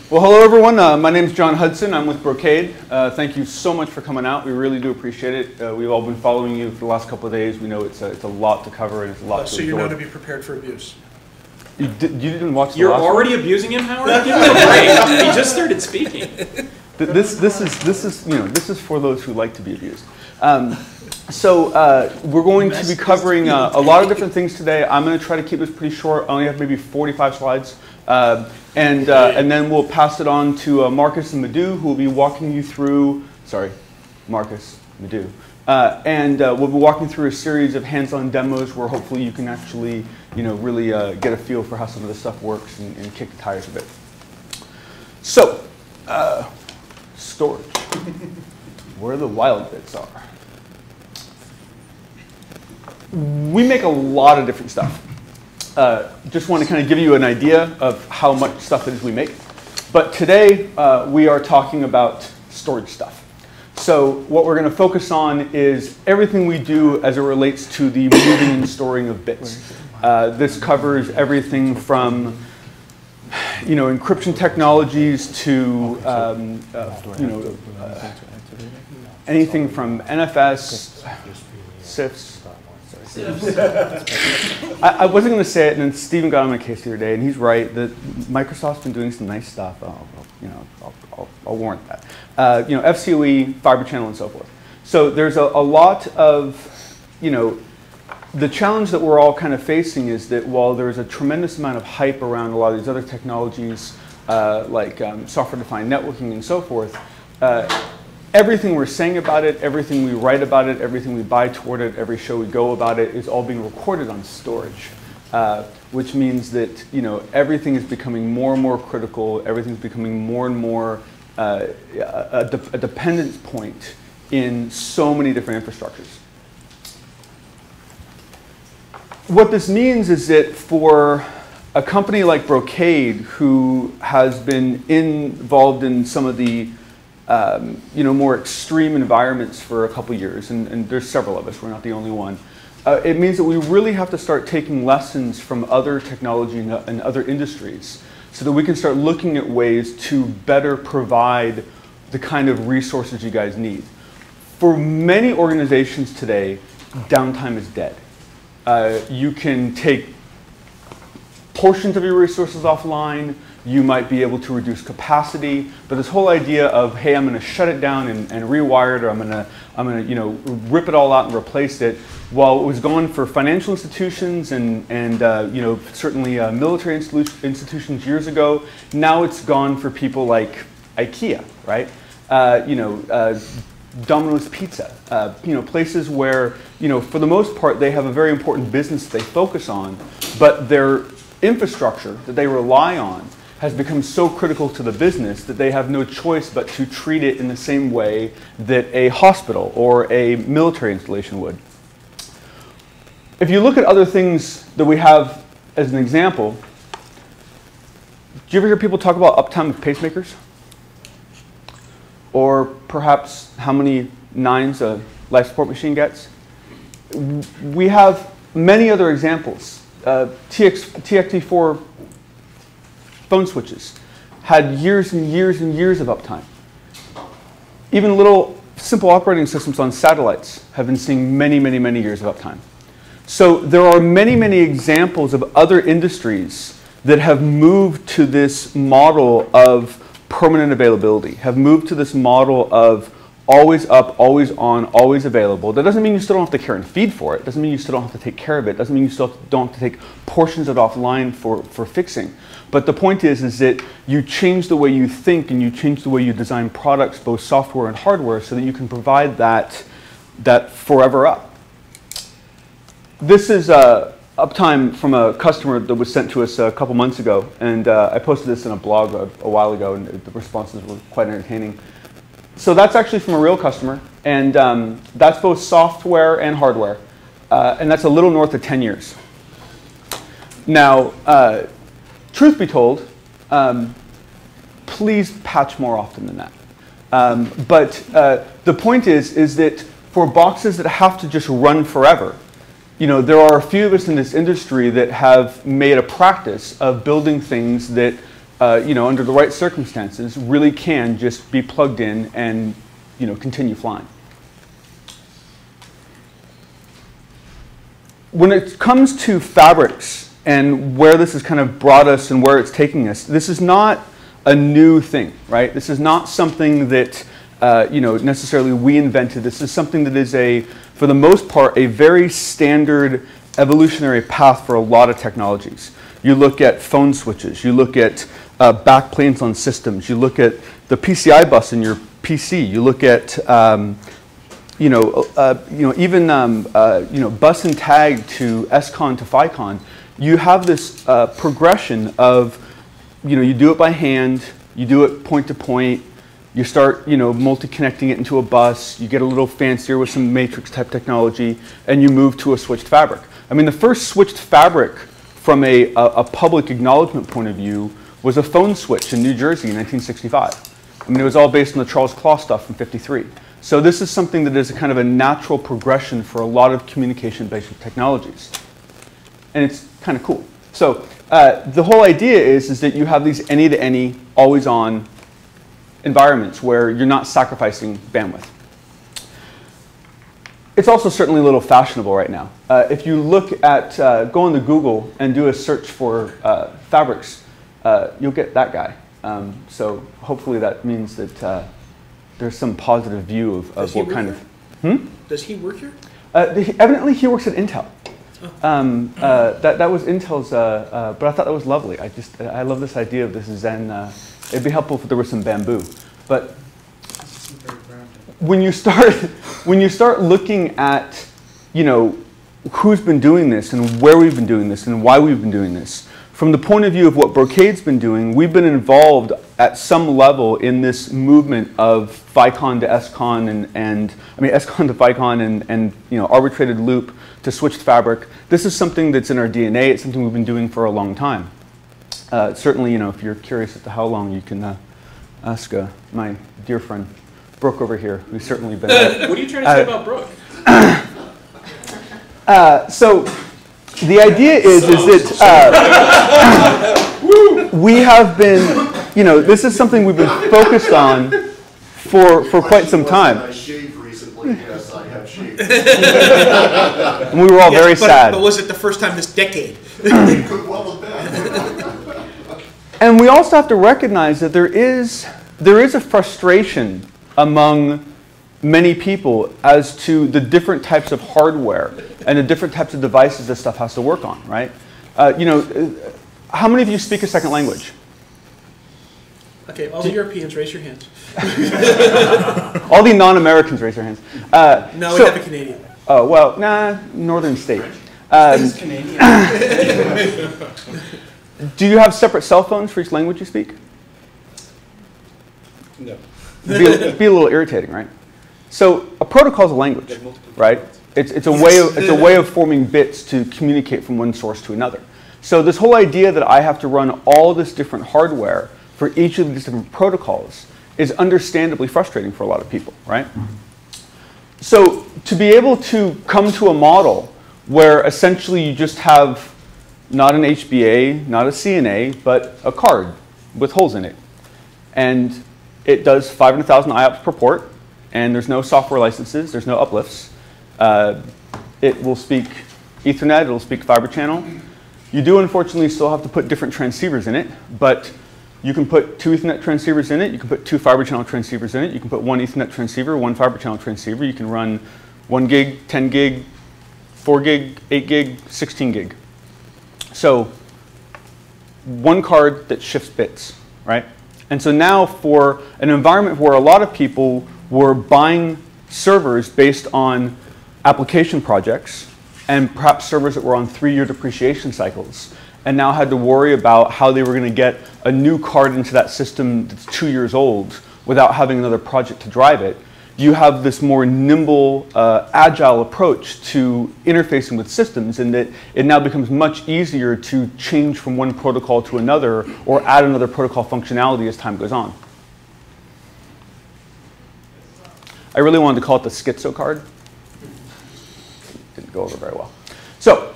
Well, hello everyone. My name is Jon Hudson. I'm with Brocade. Thank you so much for coming out. We really do appreciate it. We've all been following you for the last couple of days. We know it's a lot to cover and it's a lot to absorb. So you're not to be prepared for abuse. You didn't watch the You're last already one? abusing him, Howard? Give him a break. He just started speaking. This is for those who like to be abused. So we're going to be covering a lot of different things today. I'm going to try to keep this pretty short. I only have maybe 45 slides. And then we'll pass it on to Marcus and Madhu, who will be walking you through, Marcus, Madhu. We'll be walking through a series of hands-on demos where hopefully you can actually, really get a feel for how some of this stuff works and kick the tires a bit. So, storage, where the wild bits are. We make a lot of different stuff. Just want to kind of give you an idea of how much stuff it is we make. But today, we are talking about storage stuff. So what we're going to focus on is everything we do as it relates to the moving and storing of bits. This covers everything from encryption technologies to anything from NFS, CIFS. I wasn't going to say it, and then Stephen got on my case the other day, and he's right that Microsoft's been doing some nice stuff. I'll warrant that. FCOE, fiber channel, and so forth. So there's a lot of, the challenge that we're all kind of facing is that while there's a tremendous amount of hype around a lot of these other technologies, like software-defined networking and so forth, everything we're saying about it, everything we write about it, everything we buy toward it, every show we go about it is all being recorded on storage, which means that everything is becoming more and more critical. Everything's becoming more and more a dependence point in so many different infrastructures. What this means is that for a company like Brocade, who has been involved in some of the more extreme environments for a couple years, and there's several of us, we're not the only one. It means that we really have to start taking lessons from other technology and other industries so that we can start looking at ways to better provide the kind of resources you guys need. For many organizations today, downtime is dead. You can take portions of your resources offline. You might be able to reduce capacity, but this whole idea of, hey, I'm going to shut it down and rewire it, or I'm going to rip it all out and replace it. While it was gone for financial institutions and certainly military institutions years ago, now it's gone for people like IKEA, right? Domino's Pizza, places where for the most part they have a very important business they focus on, but their infrastructure that they rely on has become so critical to the business that they have no choice but to treat it in the same way that a hospital or a military installation would. If you look at other things that we have as an example, do you ever hear people talk about uptime of pacemakers? Or perhaps how many nines a life support machine gets? We have many other examples. TXT4 phone switches had years and years and years of uptime. Even little simple operating systems on satellites have been seeing many, many, many years of uptime. So there are many, many examples of other industries that have moved to this model of permanent availability, have moved to this model of always up, always on, always available. That doesn't mean you still don't have to care and feed for it. Doesn't mean you still don't have to take care of it. Doesn't mean you still don't have to take portions of it offline for fixing. But the point is that you change the way you think and you change the way you design products, both software and hardware, so that you can provide that forever up. This is uptime from a customer that was sent to us a couple months ago, and I posted this in a blog a while ago, and the responses were quite entertaining. So that's actually from a real customer, and that's both software and hardware, and that's a little north of 10 years. Now, truth be told, please patch more often than that. But the point is that for boxes that have to just run forever, there are a few of us in this industry that have made a practice of building things that under the right circumstances, really can just be plugged in and, continue flying. When it comes to fabrics and where this has kind of brought us and where it's taking us, this is not a new thing, right? This is not something that necessarily we invented. This is something that is for the most part, a very standard evolutionary path for a lot of technologies. You look at phone switches, you look at backplanes on systems, you look at the PCI bus in your PC, you look at even bus and tag to SCON to FICON. You have this progression of, you do it by hand, you do it point to point, you start, multi-connecting it into a bus, you get a little fancier with some matrix type technology, and you move to a switched fabric. I mean, the first switched fabric from a public acknowledgement point of view was a phone switch in New Jersey in 1965. I mean, it was all based on the Charles Claw stuff from '53. So this is something that is a kind of a natural progression for a lot of communication-based technologies. And it's kind of cool. So the whole idea is that you have these any-to-any, always-on environments where you're not sacrificing bandwidth. It's also certainly a little fashionable right now. If you look at, go on to Google and do a search for fabrics, you'll get that guy. So hopefully that means that there's some positive view of what kind of... Does he work here? Evidently he works at Intel. That was Intel's, but I thought that was lovely. I love this idea of this Zen. It'd be helpful if there was some bamboo. But when you start looking at, who's been doing this and where we've been doing this and why we've been doing this, from the point of view of what Brocade's been doing, we've been involved at some level in this movement of FICON to SCON SCON to FICON and arbitrated loop to switched fabric. This is something that's in our DNA. It's something we've been doing for a long time. Certainly, if you're curious as to how long, you can ask my dear friend Brooke over here, who's certainly been. What are you trying to say about Brooke? So the idea is that we have been, this is something we've been focused on for quite some time. I shaved recently. Yes, I have shaved. And we were all very sad. But was it the first time this decade? Could well have been. And we also have to recognize that there is a frustration among many people as to the different types of hardware and the different types of devices this stuff has to work on, right? How many of you speak a second language? Okay, all the Europeans, raise your hands. All the non-Americans, raise your hands. No, we have a Canadian. Oh, well, nah, northern state. He's Canadian. Do you have separate cell phones for each language you speak? No. It'd be a little irritating, right? So a protocol is a language, right? It's a way of forming bits to communicate from one source to another. So this whole idea that I have to run all this different hardware for each of these different protocols is understandably frustrating for a lot of people, right? So to be able to come to a model where essentially you just have not an HBA, not a CNA, but a card with holes in it. And it does 500,000 IOPS per port, and there's no software licenses, there's no uplifts. It will speak Ethernet, it will speak fiber channel. You do unfortunately still have to put different transceivers in it, but you can put 2 Ethernet transceivers in it, you can put 2 fiber channel transceivers in it, you can put 1 Ethernet transceiver, 1 fiber channel transceiver, you can run 1 gig, 10 gig, 4 gig, 8 gig, 16 gig. So one card that shifts bits, right? And so now for an environment where a lot of people were buying servers based on application projects and perhaps servers that were on 3-year depreciation cycles and now had to worry about how they were going to get a new card into that system that's 2 years old without having another project to drive it, you have this more nimble, agile approach to interfacing with systems, and that it now becomes much easier to change from one protocol to another or add another protocol functionality as time goes on. I really wanted to call it the schizo card. Didn't go over very well. So,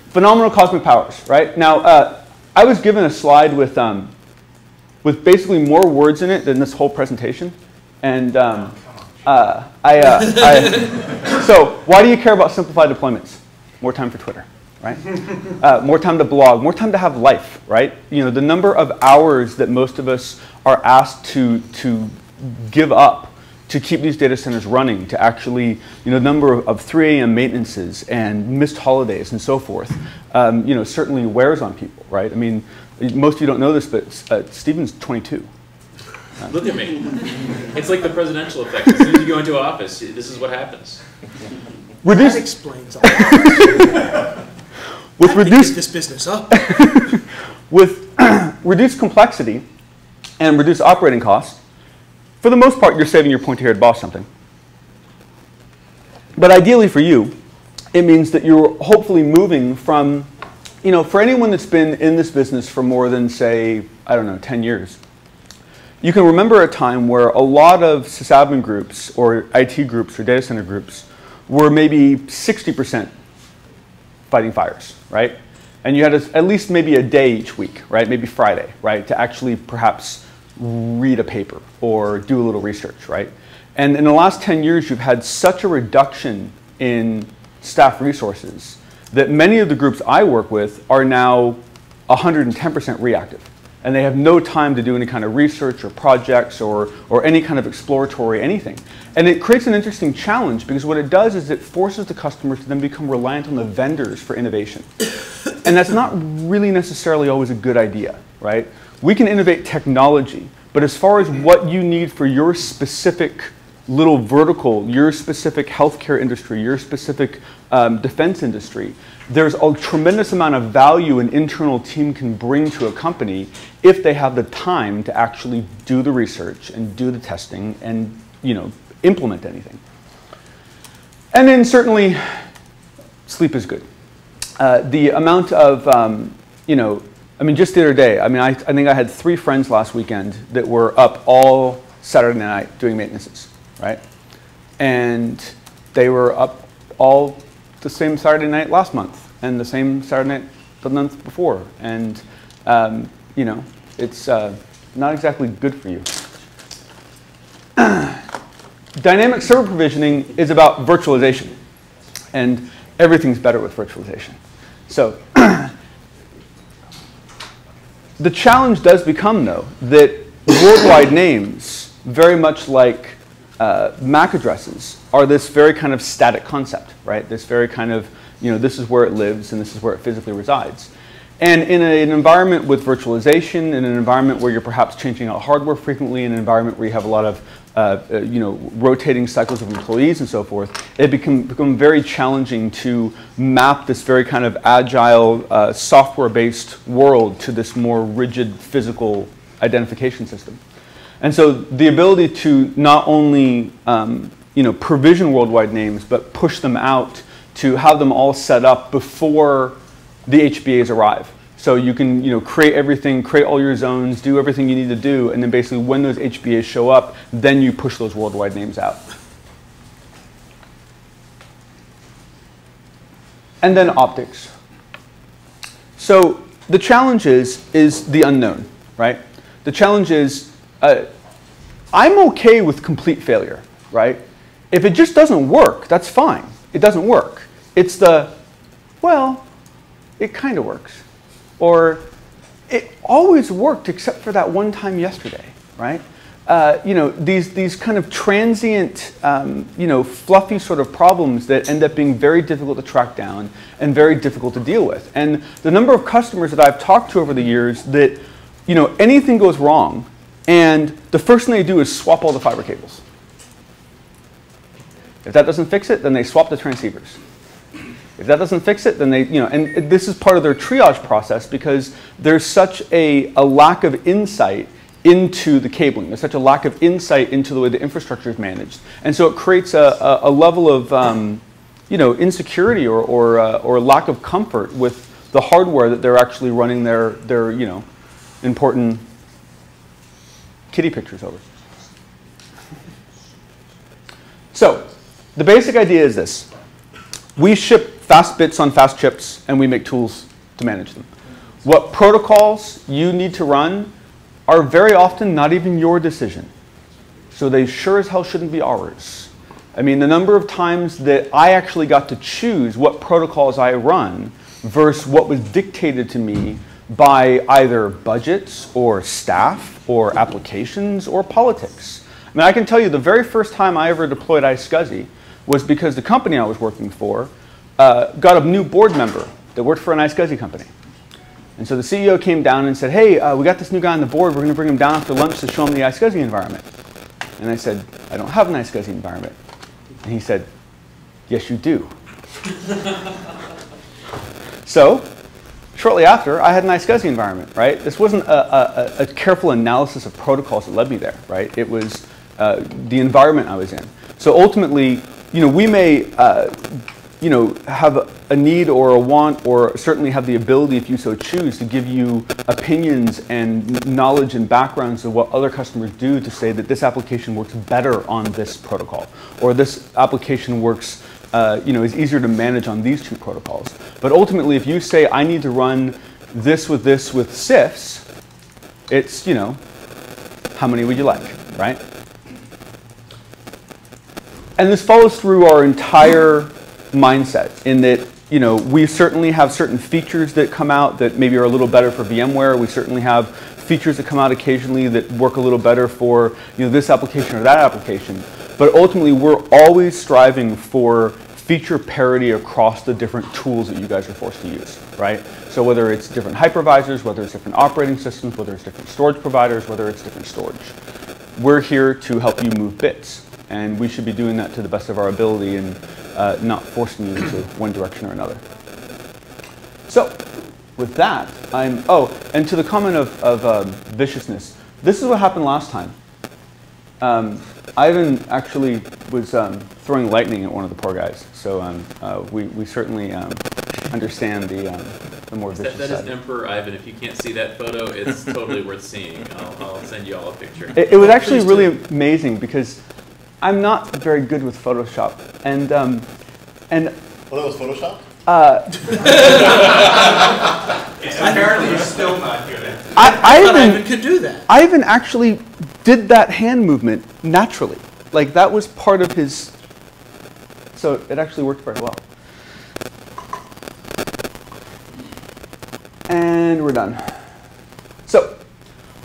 phenomenal cosmic powers, right? Now, I was given a slide with basically more words in it than this whole presentation. And so why do you care about simplified deployments? More time for Twitter, right? More time to blog, more time to have life, right? You know, the number of hours that most of us are asked to give up to keep these data centers running, to actually, you know, the number of 3 a.m. maintenances and missed holidays and so forth, you know, certainly wears on people, right? I mean, most of you don't know this, but Stephen's 22. Look at me. It's like the presidential effect. As soon as you go into office, this is what happens. That explains a lot. With reduced give this business up. with reduced complexity and reduced operating costs, for the most part, you're saving your pointy-haired boss something. But ideally for you, it means that you're hopefully moving from, you know, for anyone that's been in this business for more than, say, I don't know, 10 years, you can remember a time where a lot of sysadmin groups or IT groups or data center groups were maybe 60% fighting fires, right? And you had at least maybe a day each week, right? Maybe Friday, right? To actually perhaps read a paper or do a little research, right? And in the last 10 years, you've had such a reduction in staff resources that many of the groups I work with are now 110% reactive. And they have no time to do any kind of research or projects or any kind of exploratory anything. And it creates an interesting challenge because what it does is it forces the customers to then become reliant on the vendors for innovation. And that's not really necessarily always a good idea, right? We can innovate technology, but as far as what you need for your specific little vertical, your specific healthcare industry, your specific defense industry, there's a tremendous amount of value an internal team can bring to a company if they have the time to actually do the research and do the testing and, you know, implement anything. And then certainly, sleep is good. The amount of, you know, I mean, just the other day, I mean, I think I had 3 friends last weekend that were up all Saturday night doing maintenances, right? And they were up all the same Saturday night last month and the same Saturday night the month before. And, you know, it's not exactly good for you. Dynamic server provisioning is about virtualization. And everything's better with virtualization. So the challenge does become, though, that worldwide names, very much like MAC addresses, are this very kind of static concept, right? This very kind of, you know, this is where it lives and this is where it physically resides. And in an environment with virtualization, in an environment where you're perhaps changing out hardware frequently, in an environment where you have a lot of you know, rotating cycles of employees and so forth, it become very challenging to map this very kind of agile, software-based world to this more rigid physical identification system. And so the ability to not only you know, provision worldwide names, but push them out to have them all set up before the HBAs arrive. So you can, you know, create everything, create all your zones, do everything you need to do, and then basically when those HBAs show up, then you push those worldwide names out. And then optics. So the challenge is the unknown, right? The challenge is, I'm okay with complete failure, right? If it just doesn't work, that's fine. It doesn't work. It's the, well, it kind of works. Or it always worked except for that one time yesterday, right? You know, these kind of transient, you know, fluffy sort of problems that end up being very difficult to track down and very difficult to deal with. And the number of customers that I've talked to over the years that, you know, anything goes wrong and the first thing they do is swap all the fiber cables. If that doesn't fix it, then they swap the transceivers. If that doesn't fix it, then they, you know, and this is part of their triage process because there's such a lack of insight into the cabling. There's such a lack of insight into the way the infrastructure is managed. And so it creates a level of, you know, insecurity or lack of comfort with the hardware that they're actually running their you know, important kitty pictures over. So the basic idea is this. We ship fast bits on fast chips, and we make tools to manage them. What protocols you need to run are very often not even your decision. So they sure as hell shouldn't be ours. I mean, the number of times that I actually got to choose what protocols I run versus what was dictated to me by either budgets or staff or applications or politics. I mean, I can tell you the very first time I ever deployed iSCSI was because the company I was working for got a new board member that worked for an iSCSI company. And so the CEO came down and said, hey, we got this new guy on the board. We're going to bring him down after lunch to show him the iSCSI environment. And I said, I don't have an iSCSI environment. And he said, yes, you do. So shortly after, I had an iSCSI environment, right? This wasn't a careful analysis of protocols that led me there, right? It was the environment I was in. So ultimately, we may have a need or a want, or certainly have the ability, if you so choose, to give you opinions and knowledge and backgrounds of what other customers do to say that this application works better on this protocol, or this application works, is easier to manage on these two protocols. But ultimately, if you say, I need to run this with CIFS, it's, how many would you like, right? And this follows through our entire mindset in that, we certainly have certain features that come out that maybe are a little better for VMware. We certainly have features that come out occasionally that work a little better for, this application or that application. But ultimately, we're always striving for feature parity across the different tools that you guys are forced to use, right? So whether it's different hypervisors, whether it's different operating systems, whether it's different storage providers, whether it's different storage. We're here to help you move bits. And we should be doing that to the best of our ability and not forcing you into one direction or another. So with that, and to the comment of viciousness, this is what happened last time. Ivan actually was throwing lightning at one of the poor guys. So we certainly understand the more vicious That side. is Emperor Ivan. If you can't see that photo, it's totally worth seeing. I'll send you all a picture. It was actually really amazing because I'm not very good with Photoshop, and Well, that was Photoshop? Apparently you're still not good at it. Ivan could do that. Ivan actually did that hand movement naturally. Like that was part of his, so it actually worked very well. And we're done. So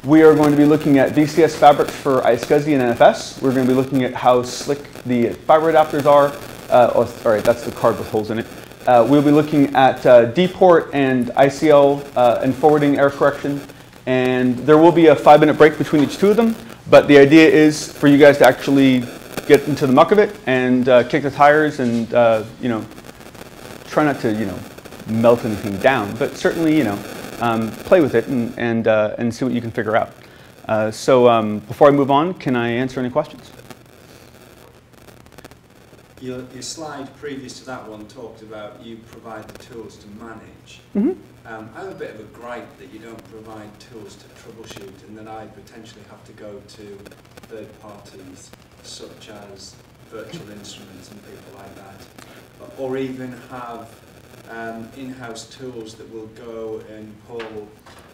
we are going to be looking at VCS fabrics for iSCSI and NFS. We're going to be looking at how slick the fiber adapters are. Sorry, that's the card with holes in it. We'll be looking at dport and ICL and forwarding error correction. And there will be a 5-minute break between each two of them. But the idea is for you guys to actually get into the muck of it and kick the tires and try not to melt anything down, but certainly play with it and see what you can figure out. So before I move on, can I answer any questions? Your slide previous to that one talked about you provide the tools to manage. Mm-hmm. I have a bit of a gripe that you don't provide tools to troubleshoot, and then I potentially have to go to third parties such as virtual instruments and people like that, or even have in-house tools that will go and pull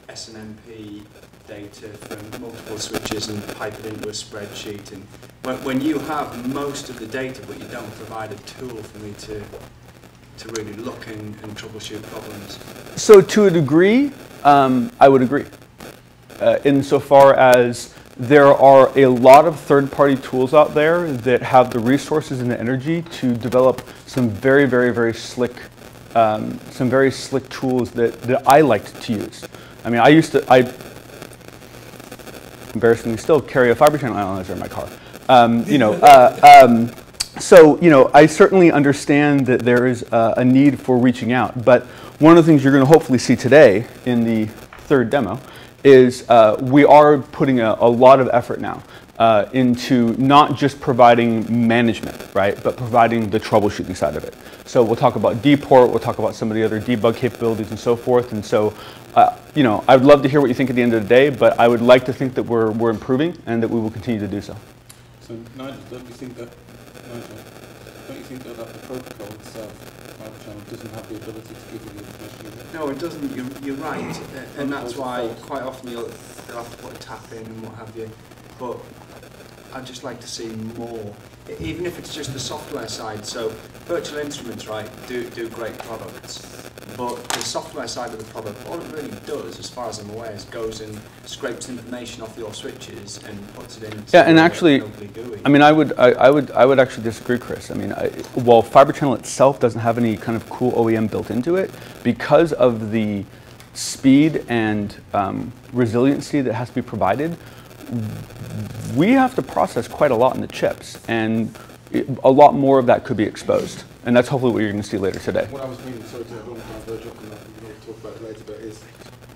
SNMP data from multiple switches and pipe it into a spreadsheet. And when you have most of the data but you don't provide a tool for me to really look and troubleshoot problems. So to a degree, I would agree. Insofar as there are a lot of third-party tools out there that have the resources and the energy to develop some very, very, very slick tools that I liked to use. I mean, I embarrassingly still carry a fiber channel analyzer in my car. So, I certainly understand that there is a need for reaching out. But one of the things you're going to hopefully see today in the third demo is we are putting a lot of effort now into not just providing management, right, but providing the troubleshooting side of it. So we'll talk about dport, we'll talk about some of the other debug capabilities and so forth. And so, I would love to hear what you think at the end of the day, but I would like to think that we're improving and that we will continue to do so. So, Nigel, don't you think that, Nigel, don't you think that the protocol itself, fibre channel, doesn't have the ability to give you the information you need? No, it doesn't. You're right, and that's why quite often they'll have to put a tap in and what have you. But I'd just like to see more, even if it's just the software side. So virtual instruments, right, do great products. But the software side of the product, all it really does, as far as I'm aware, is goes and scrapes information off your switches and puts it into. Yeah, and actually, GUI. I mean, I would actually disagree, Chris. I mean, while Fibre Channel itself doesn't have any kind of cool OEM built into it, because of the speed and resiliency that has to be provided, we have to process quite a lot in the chips, and a lot more of that could be exposed. And that's hopefully what you're going to see later today. What I was meaning, sorry to I don't want to diverge off on that, we'll talk about it later, but is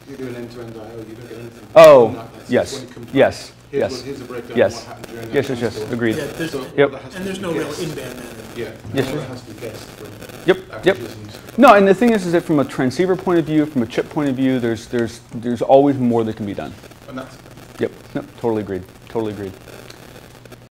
you do an end-to-end I/O, you don't get anything. Oh, yes, yes, yes. Here's a breakdown Yes. of what happened during Yes, that yes, yes, install. agreed. Yeah, there's, So Yep. that has to and there's be no real guessed. in-band manner. Yeah, Yes, all sir. that has to be guessed from Yep, yep. averages and stuff. No, and the thing is that from a transceiver point of view, from a chip point of view, there's always more that can be done. And that's Yep, no, totally agreed, totally agreed.